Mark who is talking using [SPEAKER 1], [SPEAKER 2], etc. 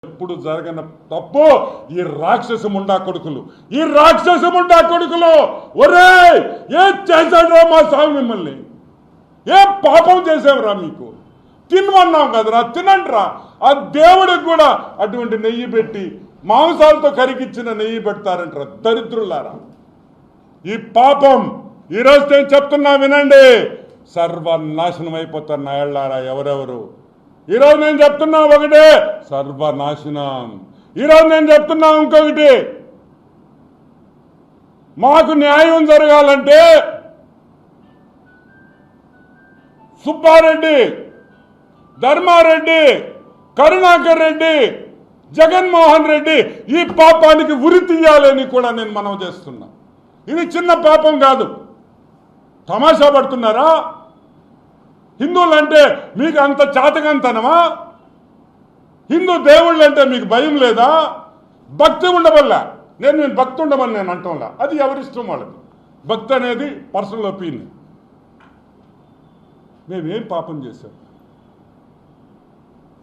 [SPEAKER 1] ఎప్పుడు జరగన తప్పు ఈ రాక్షస ముండా కొడుకులు ఒరే ఏ చేశాడ్రా మా స్వామి మిమ్మల్ని ఏ పాపం చేసావురా మీకు తినమన్నాం కదరా తినండిరా ఆ దేవుడికి కూడా అటువంటి నెయ్యి పెట్టి మాంసాలతో కరిగిచ్చిన నెయ్యి పెడతారంటారా దరిద్రులారా ఈ పాపం ఈరోజు నేను చెప్తున్నా వినండి సర్వనాశనం అయిపోతారు నాయళ్ళారా ఎవరెవరు ఈరోజు నేను చెప్తున్నా ఒకటే సర్వనాశనం ఈరోజు నేను చెప్తున్నా ఇంకొకటి మాకు న్యాయం జరగాలంటే సుబ్బారెడ్డి ధర్మారెడ్డి కరుణాకర్ రెడ్డి జగన్మోహన్ రెడ్డి ఈ పాపానికి ఉరి తీయాలని కూడా నేను మనవి చేస్తున్నా ఇది చిన్న పాపం కాదు తమాషా పడుతున్నారా హిందువులంటే మీకు అంత చాతకంతనమా హిందూ దేవుళ్ళు అంటే మీకు భయం లేదా భక్తి ఉండవల్లా నేను భక్తి ఉండమని నేను అంటంలా అది ఎవరిష్టం వాళ్ళది భక్తి అనేది పర్సనల్ ఒపీనియన్ మేమేం పాపం చేశాం